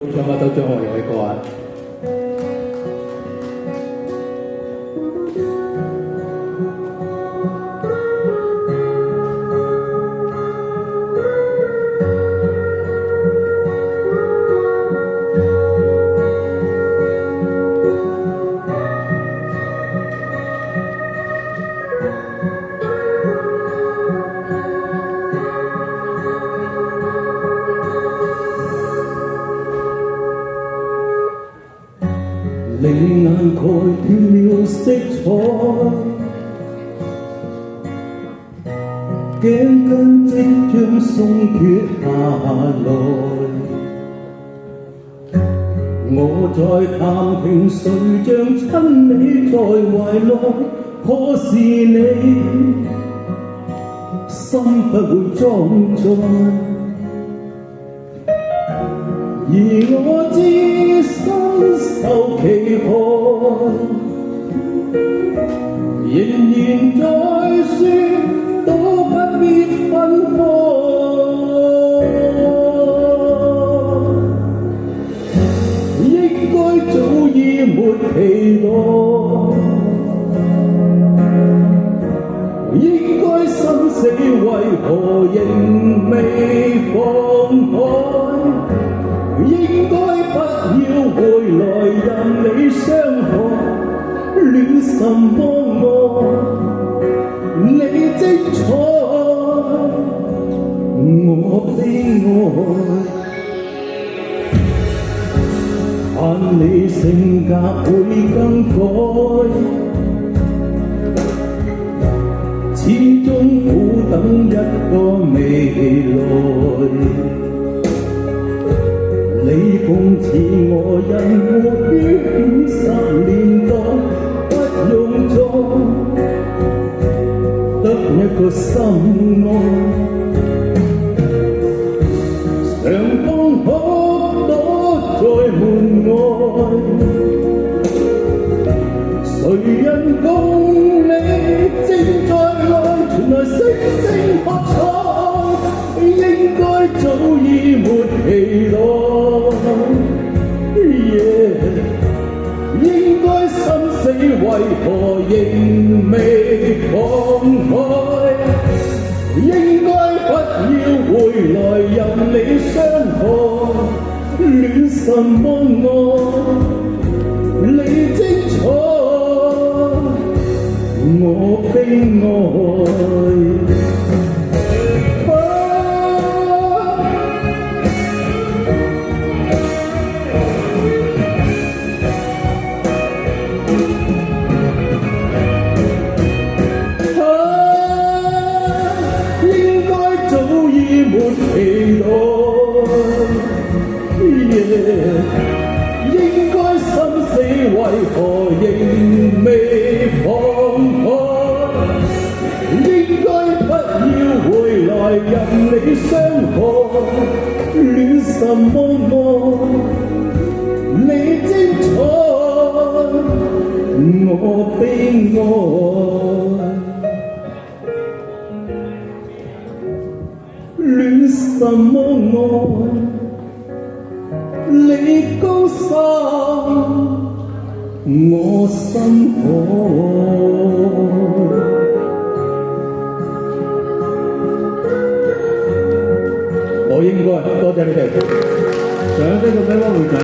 唱一首張學友嘅歌啊！你眼蓋斷了色彩，頸巾即將鬆脱下來。我在探聽誰將親你在懷內，可是你心不會裝載。而我只身受其害，仍然在說都不必分開，應該早已沒期待，應該生死為何仍未放開，應該不要回來任你傷害，戀什麼愛？你精彩，我悲哀。盼你性格會更改，始終苦等一個未來。你諷刺我因活於50年代，不用裝，得一個心愛。常當哭倒在門外，誰人共你正在內傳來聲聲喝彩，應該早已沒期待。應該生死為何仍未放開，應該不要回來任你傷害，戀什麼愛？你精彩，我悲哀。期待，應該生死為何仍未放開，應該不要回來任你傷害，戀什麼愛？你精彩，我悲哀。戀什麼愛？你高山，我深海。我應該多謝你哋，掌聲送俾汪會長。